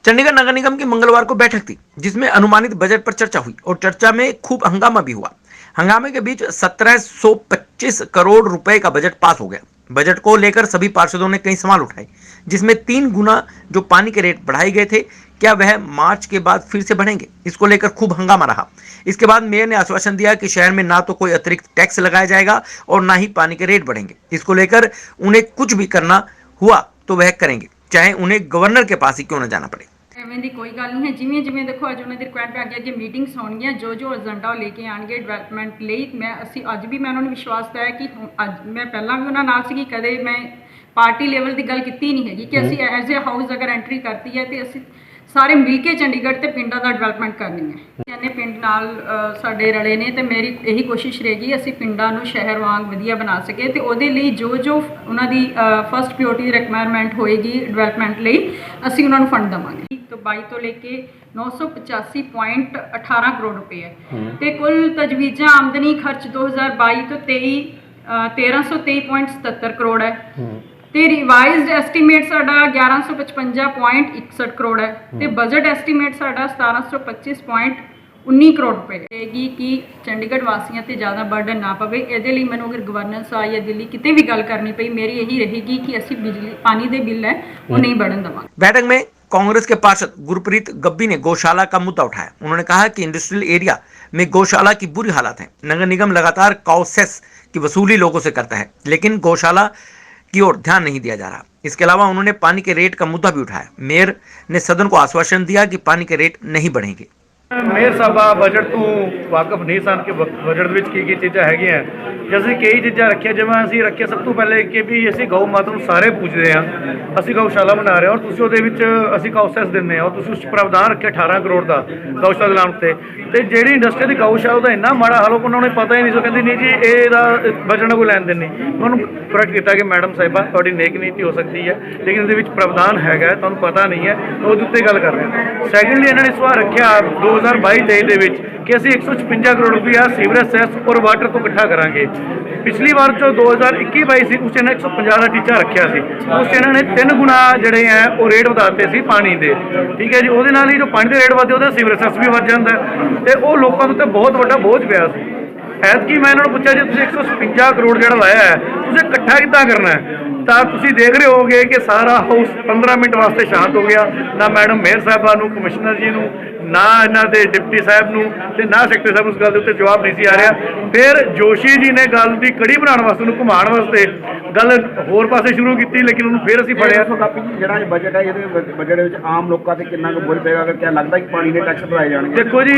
चंडीगढ़ नगर निगम की मंगलवार को बैठक थी जिसमें अनुमानित बजट पर चर्चा हुई और चर्चा में खूब हंगामा भी हुआ। हंगामे के बीच 1725 करोड़ रुपए का बजट पास हो गया। बजट को लेकर सभी पार्षदों ने कई सवाल उठाए, जिसमें 3 गुना जो पानी के रेट बढ़ाए गए थे, क्या वह मार्च के बाद फिर से बढ़ेंगे? इसको लेकर खूब हंगामा रहा। इसके बाद मेयर ने आश्वासन दिया कि शहर में ना तो कोई अतिरिक्त टैक्स लगाया जाएगा और ना ही पानी के रेट बढ़ेंगे। इसको लेकर उन्हें कुछ भी करना हुआ तो वह करेंगे, चाहे उन्हें गवर्नर के पास ही क्यों न जाना पड़े। ਐਵੇਂ ਦੀ ਕੋਈ ਗੱਲ ਨਹੀਂ ਹੈ। ਜਿਵੇਂ ਜਿਵੇਂ ਦੇਖੋ ਅੱਜ ਉਹਨਾਂ ਦੀ ਰਿਕੁਆਇਰਮੈਂਟ ਆ ਗਈ, ਅੱਗੇ ਮੀਟਿੰਗਸ ਹੋਣਗੀਆਂ, ਜੋ ਏਜੰਡਾ ਲੈ ਕੇ ਆਣਗੇ ਡਿਵੈਲਪਮੈਂਟ ਲਈ। ਅਸੀਂ ਅੱਜ ਵੀ ਮੈਂ ਉਹਨਾਂ ਨੂੰ ਵਿਸ਼ਵਾਸ ਦਿਵਾਇਆ ਕਿ ਅੱਜ ਮੈਂ ਪਹਿਲਾਂ ਵੀ ਉਹਨਾਂ ਨਾਲ ਸੀਗੀ, ਕਦੇ ਮੈਂ ਪਾਰਟੀ ਲੈਵਲ ਦੀ ਗੱਲ ਕੀਤੀ ਨਹੀਂ ਹੈਗੀ ਕਿ ਅਸੀਂ ਐਜ਼ ਏ ਹਾਊਸ ਅਗਰ ਐਂਟਰੀ ਕਰਤੀ ਹੈ ਤੇ ਅਸੀਂ ਸਾਰੇ ਮਿਲ ਕੇ ਚੰਡੀਗੜ੍ਹ ਤੇ ਪਿੰਡਾਂ ਦਾ ਡਿਵੈਲਪਮੈਂਟ ਕਰਨੀ ਹੈ। ਕਹਿੰਦੇ ਪਿੰਡ ਨਾਲ ਸਾਡੇ ਰਲੇ ਨੇ ਤੇ ਮੇਰੀ ਇਹੀ ਕੋਸ਼ਿਸ਼ ਰਹੇਗੀ ਅਸੀਂ ਪਿੰਡਾਂ ਨੂੰ ਸ਼ਹਿਰ ਵਾਂਗ ਵਧੀਆ ਬਣਾ ਸਕੇ ਤੇ ਉਹਦੇ ਲਈ ਜੋ ਉਹਨਾਂ ਦੀ ਫਸਟ ਪ੍ਰਾਇੋਰਟੀ ਰਿਕੁਆਇਰਮੈਂਟ ਹੋਏਗੀ ਡਿਵੈਲਪਮੈਂਟ ਲਈ ਅਸੀਂ ਉਹਨਾਂ ਨੂੰ ਫੰਡ ਦੇਵਾਂਗੇ। तो 22 तो लेके 985.18 करोड़ रुपए है ते कुल तजवीज़ा आमदनी खर्च 2022 तो 1323.77 करोड़ है ते रिवाइज्ड एस्टीमेट साडा 1155.61 करोड़ है ते बजट एस्टीमेट साडा 1725.19 करोड़ रुपए रहेगी कि चंडीगढ़ वासियों ते ज़्यादा बर्डन ना पवे। इहदे लई मैनूं अगर गवर्नेंस आई या दिल्ली किते भी गल करनी पई, मेरी यही रहेगी कि असीं बिजली पानी दे बिल है वो नहीं बढ़न देवांगे। बैठक में कांग्रेस के पार्षद गुरप्रीत गब्बी ने गौशाला का मुद्दा उठाया। उन्होंने कहा कि इंडस्ट्रियल एरिया में गौशाला की बुरी हालत है। नगर निगम लगातार काउ सेस की वसूली लोगों से करता है, लेकिन गौशाला की ओर ध्यान नहीं दिया जा रहा। इसके अलावा उन्होंने पानी के रेट का मुद्दा भी उठाया। मेयर ने सदन को आश्वासन दिया कि पानी के रेट नहीं बढ़ेंगे। ਮੇਅਰ ਸਾਹਿਬਾ ਬਜਟ ਤੋਂ ਵਾਕਫ ਨਹੀਂ ਸਨ ਕਿ ਬਜਟ ਵਿੱਚ ਕੀ ਚੀਜ਼ਾਂ ਹੈਗੀਆਂ। ਜੇ ਅਸੀਂ ਕਈ ਚੀਜ਼ਾਂ ਰੱਖੀਆਂ, ਜਿਵੇਂ ਅਸੀਂ ਰੱਖਿਆ ਸਭ ਤੋਂ ਪਹਿਲੇ ਕਿ ਵੀ ਅਸੀਂ ਗਊ ਮਾਤਾ ਨੂੰ ਸਾਰੇ ਪੂਜਦੇ ਹਾਂ, ਅਸੀਂ ਗਊਸ਼ਾਲਾ ਬਣਾ ਰਹੇ ਹਾਂ ਔਰ ਤੁਸੀਂ ਉਹਦੇ ਵਿੱਚ ਅਸੀਂ ਕਾਉਸੈਸ ਦਿੰਦੇ ਹਾਂ ਔਰ ਤੁਸੀਂ ਉਸ 'ਚ ਪ੍ਰਾਵਧਾਨ ਰੱਖਿਆ 18 ਕਰੋੜ ਦਾ ਗਊਸ਼ਾਲਾ ਲਾਉਣ ਤੇ ਜਿਹੜੀ ਇੰਡਸਟਰੀ ਦੀ ਗਊਸ਼ਾਲਾ ਦਾ ਇੰਨਾ ਮਾੜਾ ਹਾਲ ਉਹਨਾਂ ਨੂੰ ਪਤਾ ਹੀ ਨਹੀਂ। ਸੋ ਕਹਿੰਦੀ ਨਹੀਂ ਜੀ ਇਹਦਾ ਬਜਟ ਨਾਲ ਕੋਈ ਲੈਣ ਦੇਣ ਨਹੀਂ। ਉਹਨੂੰ ਕਰੈਕਟ ਕੀਤਾ ਕਿ ਮੈਡਮ ਸਾਹਿਬਾ ਤੁਹਾਡੀ ਨੇਕ ਨੀਤੀ ਹੋ ਸਕਦੀ ਹੈ, ਲੇਕਿਨ ਇਹਦੇ ਵਿੱਚ ਪ੍ਰਾਵਧਾਨ ਹੈਗਾ, ਤੁਹਾਨੂੰ ਪਤਾ ਨਹੀਂ ਹੈ, ਉਹਦੇ ਉੱਤੇ ਗੱਲ ਕਰ ਰਹੇ ਹਾਂ। ਸੈਕੰਡਲੀ ਇਹਨਾਂ ਨੇ ਸਵਾਲ ਰੱਖਿਆ 2022-23 ਦੇ ਵਿੱਚ ਕਿ ਅਸੀਂ 156 ਕਰੋੜ ਰੁਪਇਆ ਸੀਵਰੇਜ ਸੈਸ ਔਰ ਵਾਟਰ ਤੋਂ ਇਕੱਠਾ ਕਰਾਂਗੇ। ਪਿਛਲੀ ਵਾਰ ਜੋ 2021-22 ਸੀ ਉਸ 'ਚ ਇਹਨਾਂ 150 ਦਾ ਟੀਚਾ ਰੱਖਿਆ ਸੀ, ਉਸ 'ਚ ਇਹਨਾਂ ਨੇ 3 ਗੁਣਾ ਜਿਹੜੇ ਹੈ ਉਹ ਰੇਟ ਵਧਾਤੇ ਸੀ ਪਾਣੀ ਦੇ। ਠੀਕ ਹੈ ਜੀ, ਉਹਦੇ ਨਾਲ ਹੀ ਜੋ ਪਾਣੀ ਦੇ ਰੇਟ ਵਧਦੇ ਉਹਦਾ ਸੀਵਰੇਜ ਸੈਸ ਵੀ ਵੱਧ ਜਾਂਦਾ ਤੇ ਉਹ ਲੋਕਾਂ ਦੇ ਉੱਤੇ ਬਹੁਤ ਵੱਡਾ ਬੋਝ ਪਿਆ ਸੀ। ਐਤਕੀ ਮੈਂ ਇਹਨਾਂ ਨੂੰ ਪੁੱਛਿਆ ਜੇ ਤੁਸੀਂ 156 ਕਰੋੜ ਜਿਹੜਾ ਲਾਇਆ ਹੈ ਤੁਸੀਂ ਇਕੱਠਾ ਕਿੱਦਾਂ ਕਰਨਾ ਹੈ, ਤਾਂ ਤੁਸੀਂ ਦੇਖ ਰਹੇ ਹੋਗੇ ਕਿ ਸਾਰਾ ਹਾਊਸ 15 ਮਿੰਟ ਵਾਸਤੇ ਸ਼ਾਂਤ ਹੋ ਗਿਆ। ਨਾ ਮੈਡਮ ਮੇਅਰ ਸਾਹਿਬਾ ਨੂੰ, ਕਮਿਸ਼ਨਰ ਜੀ ਨੂੰ, ਨਾ ਇਹਨਾਂ ਦੇ ਡਿਪਟੀ ਸਾਹਿਬ ਨੂੰ ਤੇ ਨਾ ਸੈਕਟਰੀ ਸਾਹਿਬ ਨੂੰ ਉਸ ਗੱਲ ਦੇ ਉੱਤੇ ਜਵਾਬ ਨਹੀਂ ਸੀ ਆ ਰਿਹਾ। ਫਿਰ ਜੋਸ਼ੀ ਜੀ ਨੇ ਗੱਲ ਦੀ ਕੜੀ ਬਣਾਉਣ ਵਾਸਤੇ, ਉਹਨੂੰ ਘੁਮਾਉਣ ਵਾਸਤੇ ਗੱਲ ਹੋਰ ਪਾਸੇ ਸ਼ੁਰੂ ਕੀਤੀ, ਲੇਕਿਨ ਉਹਨੂੰ ਫਿਰ ਅਸੀਂ ਫੜਿਆ। ਜਿਹੜਾ ਬਜਟ ਹੈ ਇਹਦੇ ਬਜਟ ਵਿੱਚ ਆਮ ਲੋਕਾਂ ਤੇ ਕਿੰਨਾ ਕੁ ਬੋਝ ਪਏਗਾ? ਕਿਆ ਲੱਗਦਾ ਕਿ ਪਾਣੀ ਦੇ ਟੈਕਸ ਵਧਾਏ ਜਾਣਗੇ? ਦੇਖੋ ਜੀ,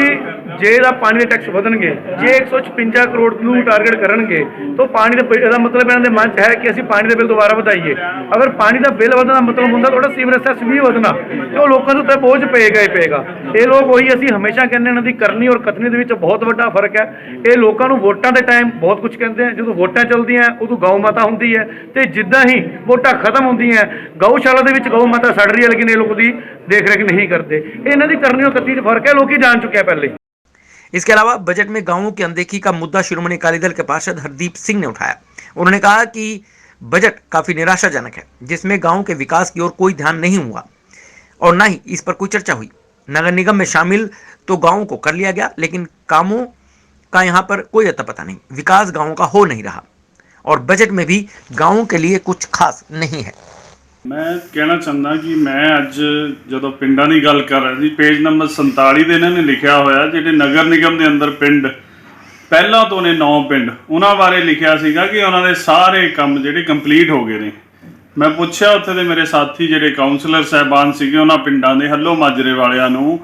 ਜੇ ਇਹਦਾ ਪਾਣੀ ਦੇ ਟੈਕਸ ਵਧਣਗੇ, ਜੇ 156 ਕਰੋੜ ਨੂੰ ਟਾਰਗੇਟ ਕਰਨਗੇ ਤਾਂ ਪਾਣੀ ਦਾ ਇਹਦਾ ਮਤਲਬ ਇਹਨਾਂ ਦੇ ਮਨ 'ਚ ਹੈ ਕਿ ਅਸੀਂ ਪਾਣੀ ਦਾ ਬਿੱਲ ਦੁਬਾਰਾ ਵਧਾਈਏ। ਅਗਰ ਪਾਣੀ ਦਾ ਬਿੱਲ ਵਧਣ ਦਾ ਮਤਲਬ ਹੁੰਦਾ ਤੁਹਾਡਾ ਸੀਵਰੇਜ ਸੈਸ ਵੀ ਵਧਣਾ ਤੇ ਉਹ ਲੋਕਾਂ ਦੇ ਉੱਤੇ ਬੋਝ ਪਏਗਾ ਹੀ ਪਏਗਾ। ਇਹ ਲੋਕ ਉਹੀ ਅਸੀਂ ਹਮੇਸ਼ਾ ਕਹਿੰਦੇ ਇਹਨਾਂ ਦੀ ਕਰਨੀ ਔਰ ਕਥਨੀ ਦੇ ਵਿੱਚ ਬਹੁਤ ਵੱਡਾ ਫਰਕ ਹੈ। ਇਹ ਲੋਕਾਂ ਨੂੰ ਵੋਟਾਂ ਦੇ ਟਾਈਮ ਬਹੁਤ ਕੁਝ ਕਹਿੰਦੇ ਆ, ਜਦੋਂ ਵੋਟਾਂ ਚੱਲਦੀਆਂ ਉਦੋਂ ਗਊ ਮਾਤਾ ਹੁੰਦੀ ਹੈ ਤੇ ਜਿੱਦਾਂ ਹੀ ਵੋਟਾਂ ਖਤਮ ਹੁੰਦੀਆਂ ਗਊਸ਼ਾਲਾ ਦੇ ਵਿੱਚ ਗਊ ਮਾਤਾ ਸੜ ਰਹੀ ਹੈ, ਲੇਕਿਨ ਇਹ ਲੋਕ ਦੀ देख रेख नहीं करते। ਇਹਨਾਂ ਦੀ करनी और कथनी फर्क है, लोग ही जान चुके हैं पहले। इसके अलावा बजट में गांवों की अनदेखी का मुद्दा शिरोमणि अकाली दल के पार्षद हरदीप सिंह ने उठाया। उन्होंने कहा कि बजट काफी निराशाजनक है, जिसमें गांव के विकास की ओर कोई ध्यान नहीं हुआ और न ही इस पर कोई चर्चा हुई। नगर निगम में शामिल तो गांवों को कर लिया गया, लेकिन कामों का यहाँ पर कोई अता पता नहीं, विकास गांवों का हो नहीं रहा और बजट में भी गांवों के लिए कुछ खास नहीं है। मैं कहना चाहता कि मैं अज जो पिंडा की गल कर रहा थी, पेज नंबर 47 ਦੇ इन्होंने लिखा होया ਜਿਹੜੇ नगर निगम के अंदर पिंड ਪਹਿਲਾਂ ਤੋਂ ਨੇ 9 ਪਿੰਡ, ਉਹਨਾਂ ਬਾਰੇ ਲਿਖਿਆ ਸੀਗਾ ਕਿ ਉਹਨਾਂ ਦੇ ਸਾਰੇ ਕੰਮ ਜਿਹੜੇ ਕੰਪਲੀਟ ਹੋ ਗਏ ਨੇ। ਮੈਂ ਪੁੱਛਿਆ ਉੱਥੇ ਦੇ ਮੇਰੇ ਸਾਥੀ ਜਿਹੜੇ ਕਾਉਂਸਲਰ ਸਾਹਿਬਾਨ ਸੀਗੇ ਉਹਨਾਂ ਪਿੰਡਾਂ ਦੇ, ਹੱਲੋ ਮਾਜਰੇ ਵਾਲਿਆਂ ਨੂੰ,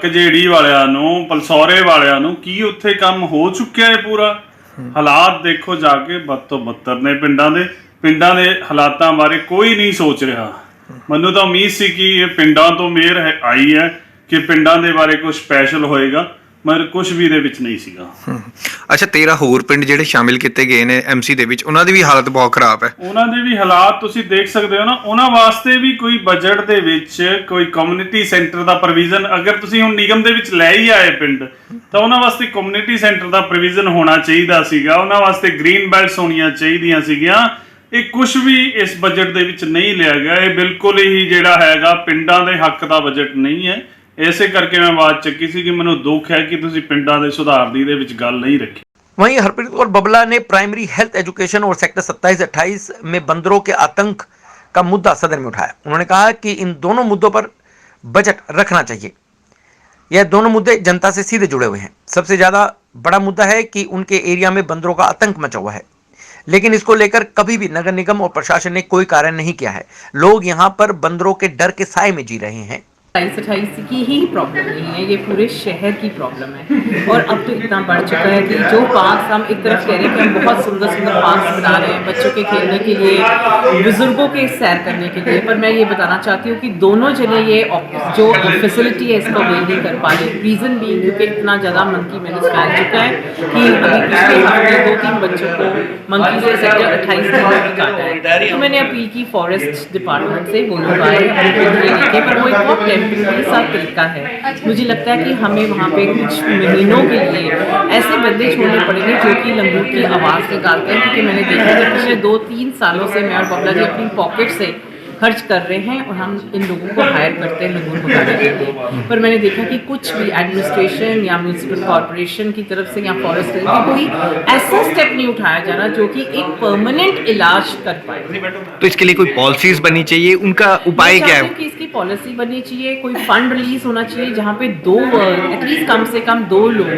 ਕਜੇੜੀ ਵਾਲਿਆਂ ਨੂੰ, ਪਲਸੌਰੇ ਵਾਲਿਆਂ ਨੂੰ, ਕੀ ਉੱਥੇ ਕੰਮ ਹੋ ਚੁੱਕਿਆ ਹੈ ਪੂਰਾ? ਹਾਲਾਤ ਦੇਖੋ ਜਾ ਕੇ ਬਦ ਤੋਂ ਬੱਤਰ ਨੇ ਪਿੰਡਾਂ ਦੇ ਹਾਲਾਤਾਂ ਬਾਰੇ ਕੋਈ ਨਹੀਂ ਸੋਚ ਰਿਹਾ। ਮੈਨੂੰ ਤਾਂ ਉਮੀਦ ਸੀ ਕਿ ਇਹ ਪਿੰਡਾਂ ਤੋਂ ਮੇਅਰ ਆਈ ਹੈ ਕਿ ਪਿੰਡਾਂ ਦੇ ਬਾਰੇ ਕੁਝ ਸਪੈਸ਼ਲ ਹੋਏਗਾ, ਮਗਰ ਕੁਝ ਵੀ ਦੇ ਵਿੱਚ ਨਹੀਂ ਸੀਗਾ। ਅੱਛਾ, 13 ਹੋਰ ਪਿੰਡ ਜਿਹੜੇ ਸ਼ਾਮਿਲ ਕੀਤੇ ਗਏ ਨੇ ਐਮਸੀ ਦੇ ਵਿੱਚ, ਉਹਨਾਂ ਦੀ ਵੀ ਹਾਲਤ ਬਹੁਤ ਖਰਾਬ ਹੈ। ਉਹਨਾਂ ਦੇ ਵੀ ਹਾਲਾਤ ਤੁਸੀਂ ਦੇਖ ਸਕਦੇ ਹੋ ਨਾ। ਉਹਨਾਂ ਵਾਸਤੇ ਵੀ ਕੋਈ ਬਜਟ ਦੇ ਵਿੱਚ ਕੋਈ ਕਮਿਊਨਿਟੀ ਸੈਂਟਰ ਦਾ ਪ੍ਰੋਵੀਜ਼ਨ, ਅਗਰ ਤੁਸੀਂ ਹੁਣ ਨਿਗਮ ਦੇ ਵਿੱਚ ਲੈ ਹੀ ਆਏ ਪਿੰਡ, ਤਾਂ ਉਹਨਾਂ ਵਾਸਤੇ ਕਮਿਊਨਿਟੀ ਸੈਂਟਰ ਦਾ ਪ੍ਰੋਵੀਜ਼ਨ ਹੋਣਾ ਚਾਹੀਦਾ ਸੀਗਾ। ਉਹਨਾਂ ਵਾਸਤੇ ਗ੍ਰੀਨ ਬੈਲਟਸ ਹੋਣੀਆਂ ਚਾਹੀਦੀਆਂ ਸੀਗੀਆਂ ਇਹ ਕੁਝ ਵੀ ਇਸ ਬਜਟ ਦੇ ਵਿੱਚ ਨਹੀਂ ਲਿਆ ਗਿਆ। ਇਹ ਬਿਲਕੁਲ ਹੀ ਜਿਹੜਾ ਹੈਗਾ ਪਿੰਡਾਂ ਦੇ ਹੱਕ ਦਾ ਬਜਟ ਨਹੀਂ ਹੈ। ਇਸੇ ਕਰਕੇ ਮੈਂ ਆਵਾਜ਼ ਚੱਕੀ ਸੀ ਕਿ ਮੈਨੂੰ ਦੁੱਖ ਹੈ ਕਿ ਤੁਸੀਂ ਪਿੰਡਾਂ ਦੇ ਸੁਧਾਰ ਦੀ ਇਹਦੇ ਵਿੱਚ ਗੱਲ ਨਹੀਂ ਰੱਖੀ। वहीं हरप्रीत कौर बबला ने प्राइमरी हेल्थ एजुकेशन और सेक्टर 27-28 में बंदरों के आतंक का मुद्दा सदन में उठाया। उन्होंने कहा कि इन दोनों मुद्दों पर बजट रखना चाहिए। यह दोनों मुद्दे जनता से सीधे जुड़े हुए हैं। सबसे ज्यादा बड़ा मुद्दा है कि उनके एरिया में बंदरों का आतंक मचा हुआ है, लेकिन इसको लेकर कभी भी नगर निगम और प्रशासन ने कोई कार्य नहीं किया है। लोग यहाँ पर बंदरों के डर के साए में जी रहे हैं। 27-28 की ही प्रॉब्लम नहीं है, ये पूरे शहर की प्रॉब्लम है। और अब तो इतना बढ़ चुका है कि जो पार्क्स हम एक तरफ कह रहे हैं कि हम बहुत सुंदर सुंदर पार्क्स बना रहे हैं बच्चों के खेलने के लिए, बुजुर्गों के सैर करने के लिए, पर मैं ये बताना चाहती हूँ कि दोनों जने ये जो फैसिलिटी है इसको अवेल नहीं कर पा रहे। रीज़न भी क्योंकि इतना ज़्यादा मंकी मैंने फैल चुका है कि अभी पिछले हफ्ते 2-3 बच्चों को मंकी से सेक्टर 28 में काटा है। तो मैंने अपील की फॉरेस्ट डिपार्टमेंट से, वो लोग आए लेके, पर वो एक बहुत टेम्परेरी सा तरीका है। मुझे लगता है कि हमें वहाँ पे कुछ महीनों के लिए ऐसे बंदे छोड़ने पड़ेंगे जो कि लंगूर की आवाज़ निकालते हैं, क्योंकि मैंने देखा कि पिछले 2-3 सालों से मैं और बबला जी अपनी पॉकेट से खर्च कर रहे हैं और हम इन लोगों को हायर करते हैं लंगूर भगाने के लिए। पर मैंने देखा कि कुछ भी एडमिनिस्ट्रेशन या म्यूनसिपल कॉर्पोरेशन की तरफ से या फॉरेस्ट की कोई ऐसा स्टेप नहीं उठाया जा रहा जो कि एक परमानेंट इलाज कर पाए। तो इसके लिए कोई पॉलिसीज बननी चाहिए, उनका उपाय क्या है? कि इसकी पॉलिसी बननी चाहिए, कोई फंड रिलीज होना चाहिए जहाँ पे एटलीस्ट कम से कम 2 लोग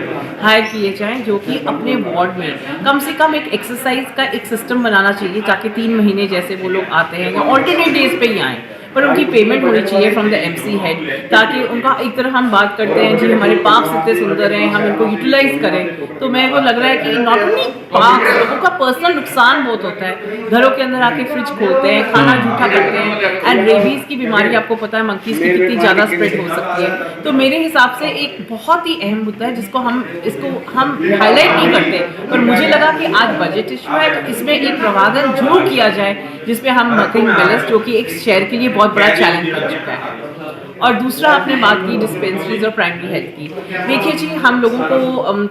हायर किए जाएं जो कि अपने वार्ड में कम से कम एक एक्सरसाइज का एक सिस्टम बनाना चाहिए, ताकि 3 महीने जैसे वो लोग आते हैं या ऑल्टरनेट डेज पे ही आए, पर उनकी पेमेंट होनी चाहिए फ्रॉम द एमसी हेड, ताकि उनका एक तरह हम बात करते हैं जी हमारे पार्क इतने सुंदर हैं, हम इनको यूटिलाइज करें। तो मेरे को लग रहा है कि नॉट ओनली पार्क, लोगों का पर्सनल नुकसान बहुत होता है। घरों के अंदर आके फ्रिज खोलते हैं, खाना जूठा करते हैं, एंड रेबीज की बीमारी आपको पता है मंकीज की कितनी ज़्यादा स्प्रेड हो सकती है। तो मेरे हिसाब से एक बहुत ही अहम मुद्दा है जिसको हम हाईलाइट नहीं करते, पर मुझे लगा कि आज बजट इशू है तो इसमें एक प्रावधान जरूर किया जाए जिसमें हम मकिंग बैलेंस, जो कि एक शहर के लिए बहुत बड़ा चैलेंज बन चुका है। और दूसरा आपने बात की डिस्पेंसरीज और प्राइमरी हेल्थ की। देखिए जी, हम लोगों को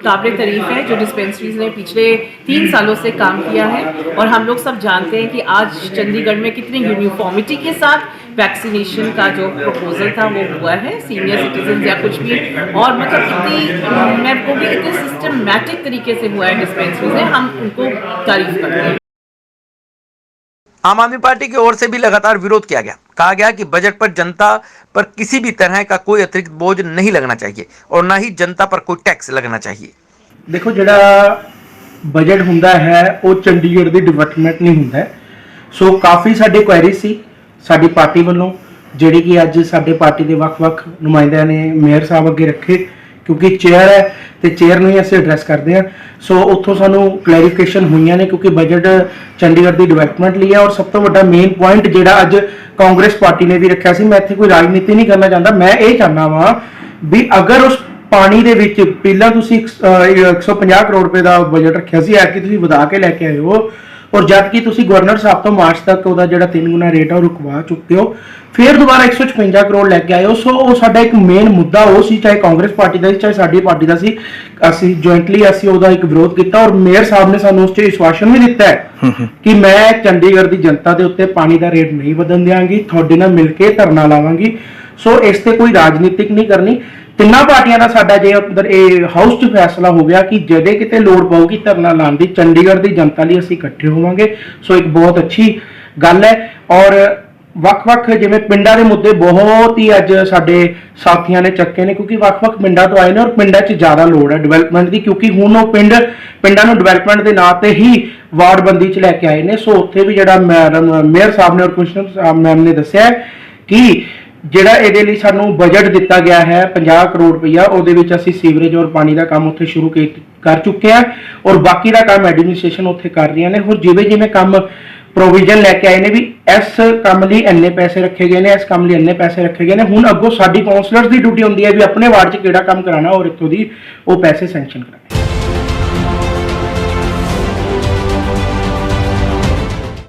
काबिल तारीफ है जो डिस्पेंसरीज ने पिछले 3 सालों से काम किया है, और हम लोग सब जानते हैं कि आज चंडीगढ़ में कितनी यूनिफॉर्मिटी के साथ वैक्सीनेशन का जो प्रपोजल था वो हुआ है सीनियर सिटीजन या कुछ भी, और मतलब इतनी मैं कहूँगी इतने सिस्टमैटिक तरीके से हुआ है डिस्पेंसरीज ने, हम उनको तारीफ करते हैं। आम आदमी पार्टी की ओर से भी लगातार विरोध किया गया। कहा गया कि बजट पर जनता पर किसी भी तरह का कोई अतिरिक्त बोझ नहीं लगना चाहिए और ना ही जनता पर कोई टैक्स लगना चाहिए। देखो, ਜਿਹੜਾ ਬਜਟ ਹੁੰਦਾ ਹੈ ਉਹ ਚੰਡੀਗੜ੍ਹ ਦੀ ਡਿਵੈਲਪਮੈਂਟ ਨਹੀਂ ਹੁੰਦਾ। ਸੋ ਕਾਫੀ ਸਾਡੇ ਕੁਐਰੀ ਸੀ ਸਾਡੀ ਪਾਰਟੀ ਵੱਲੋਂ, ਜਿਹੜੀ ਕਿ ਅੱਜ ਸਾਡੇ ਪਾਰਟੀ ਦੇ ਵੱਖ-ਵੱਖ ਨੁਮਾਇੰਦਿਆਂ ਨੇ ਮੇਅਰ ਸਾਹਿਬ ਅੱਗੇ ਰੱਖੇ, ਕਿਉਂਕਿ ਚੇਅਰ ਹੈ ਤੇ ਚੇਅਰ ਨੂੰ ਹੀ ਅਸੀਂ ਐਡਰੈਸ ਕਰਦੇ ਹਾਂ। ਸੋ ਉੱਥੋਂ ਸਾਨੂੰ ਕਲੈਰੀਫਿਕੇਸ਼ਨ ਹੋਈਆਂ ਨੇ, ਕਿਉਂਕਿ ਬਜਟ ਚੰਡੀਗੜ੍ਹ ਦੀ ਡਿਵੈਲਪਮੈਂਟ ਲਈ ਹੈ। ਔਰ ਸਭ ਤੋਂ ਵੱਡਾ ਮੇਨ ਪੁਆਇੰਟ ਜਿਹੜਾ ਅੱਜ ਕਾਂਗਰਸ ਪਾਰਟੀ ਨੇ ਵੀ ਰੱਖਿਆ ਸੀ, ਮੈਂ ਇੱਥੇ ਕੋਈ ਰਾਜਨੀਤੀ ਨਹੀਂ ਕਰਨਾ ਚਾਹੁੰਦਾ, ਮੈਂ ਇਹ ਚਾਹੁੰਦਾ ਵਾਂ ਵੀ ਅਗਰ ਉਸ ਪਾਣੀ ਦੇ ਵਿੱਚ ਪਹਿਲਾਂ ਤੁਸੀਂ 150 ਕਰੋੜ ਰੁਪਏ ਦਾ ਬਜਟ ਰੱਖਿਆ ਸੀ, ਐਤਕੀ ਤੁਸੀਂ ਵਧਾ ਕੇ ਲੈ ਕੇ ਆਏ ਹੋ, ਔਰ ਜਦ ਕਿ ਤੁਸੀਂ ਗਵਰਨਰ ਸਾਹਿਬ ਤੋਂ ਮਾਰਚ ਤੱਕ ਉਹਦਾ ਜਿਹੜਾ 3 ਗੁਣਾ ਰੇਟ ਆ ਉਹ ਰੁਕਵਾ ਚੁੱਕੇ ਹੋ, ਫਿਰ ਦੁਬਾਰਾ 156 ਕਰੋੜ ਲੈ ਕੇ ਆਏ ਹੋ। ਸੋ ਉਹ ਸਾਡਾ ਇੱਕ ਮੇਨ ਮੁੱਦਾ ਉਹ ਸੀ, ਚਾਹੇ ਕਾਂਗਰਸ ਪਾਰਟੀ ਦਾ ਸੀ ਚਾਹੇ ਸਾਡੀ ਪਾਰਟੀ ਦਾ ਸੀ, ਅਸੀਂ ਜੁਆਇੰਟਲੀ ਅਸੀਂ ਉਹਦਾ ਇੱਕ ਵਿਰੋਧ ਕੀਤਾ। ਔਰ ਮੇਅਰ ਸਾਹਿਬ ਨੇ ਸਾਨੂੰ ਉਸ 'ਚ ਵਿਸ਼ਵਾਸਨ ਵੀ ਦਿੱਤਾ ਹੈ ਕਿ ਮੈਂ ਚੰਡੀਗੜ੍ਹ ਦੀ ਜਨਤਾ ਦੇ ਉੱਤੇ ਪਾਣੀ ਦਾ ਰੇਟ ਨਹੀਂ ਵਧਣ ਦਿਆਂਗੀ, ਤੁਹਾਡੇ ਨਾਲ ਮਿਲ ਕੇ ਧਰਨਾ ਲਾਵਾਂਗੀ। ਸੋ ਇਸ ਤੇ ਕੋਈ ਰਾਜਨੀਤਿਕ ਨਹੀਂ ਕਰਨੀ। ਤਿੰਨਾਂ ਪਾਰਟੀਆਂ ਦਾ ਸਾਡਾ ਜੇ ਅੰਦਰ ਇਹ ਹਾਊਸ 'ਚ ਫੈਸਲਾ ਹੋ ਗਿਆ ਕਿ ਜਦੋਂ ਕਿਤੇ ਲੋੜ ਪਊਗੀ ਧਰਨਾ ਲਾਉਣ ਦੀ, ਚੰਡੀਗੜ੍ਹ ਦੀ ਜਨਤਾ ਲਈ ਅਸੀਂ ਇਕੱਠੇ ਹੋਵਾਂਗੇ। ਸੋ ਇੱਕ ਬਹੁਤ ਅੱਛੀ ਗੱਲ ਹੈ। ਔਰ ਵੱਖ-ਵੱਖ ਜਿਵੇਂ ਪਿੰਡਾਂ ਦੇ ਮੁੱਦੇ ਬਹੁਤ ਹੀ ਅੱਜ ਸਾਡੇ ਸਾਥੀਆਂ ਨੇ ਚੱਕੇ ਨੇ, ਕਿਉਂਕਿ ਵੱਖ-ਵੱਖ ਪਿੰਡਾਂ ਤੋਂ ਆਏ ਨੇ ਔਰ ਪਿੰਡਾਂ 'ਚ ਜ਼ਿਆਦਾ ਲੋੜ ਹੈ ਡਿਵੈਲਪਮੈਂਟ ਦੀ, ਕਿਉਂਕਿ ਹੁਣ ਉਹ ਪਿੰਡਾਂ ਨੂੰ ਡਿਵੈਲਪਮੈਂਟ ਦੇ ਨਾਂ ਤੇ ਹੀ ਵਾਰਡਬੰਦੀ 'ਚ ਲੈ ਕੇ ਆਏ ਨੇ। ਸੋ ਉੱਥੇ ਵੀ ਜਿਹੜਾ ਮੇਅਰ ਸਾਹਿਬ ਨੇ ਔਰ ਕਮਿਸ਼ਨਰ ਸਾਹਿਬ ਮੈਮ ਨੇ ਦੱਸਿਆ ਕਿ ਜਿਹੜਾ ਇਹਦੇ ਲਈ ਸਾਨੂੰ ਬਜਟ ਦਿੱਤਾ ਗਿਆ ਹੈ 50 ਕਰੋੜ ਰੁਪਈਆ, ਉਹਦੇ ਵਿੱਚ ਅਸੀਂ ਸੀਵਰੇਜ ਔਰ ਪਾਣੀ ਦਾ ਕੰਮ ਉੱਥੇ ਸ਼ੁਰੂ ਕਰ ਚੁੱਕੇ ਹਾਂ, ਔਰ ਬਾਕੀ ਦਾ ਕੰਮ ਐਡਮਿਨਿਸਟ੍ਰੇਸ਼ਨ ਉੱਥੇ ਕਰ ਰਹੀਆਂ ਨੇ। ਹੋਰ ਜਿਵੇਂ ਕੰਮ ਪ੍ਰੋਵੀਜ਼ਨ ਲੈ ਕੇ ਆਏ ਨੇ ਵੀ ਇਸ ਕੰਮ ਲਈ ਇੰਨੇ ਪੈਸੇ ਰੱਖੇ ਗਏ ਨੇ, ਇਸ ਕੰਮ ਲਈ ਇੰਨੇ ਪੈਸੇ ਰੱਖੇ ਗਏ ਨੇ, ਹੁਣ ਅੱਗੋਂ ਸਾਡੀ ਕਾਉਂਸਲਰਸ ਦੀ ਡਿਊਟੀ ਹੁੰਦੀ ਹੈ ਵੀ ਆਪਣੇ ਵਾਰਡ 'ਚ ਕਿਹੜਾ ਕੰਮ ਕਰਾਉਣਾ ਔਰ ਇੱਥੋਂ ਦੀ ਉਹ ਪੈਸੇ ਸੈਂਕਸ਼ਨ ਕਰਾਉਣੇ।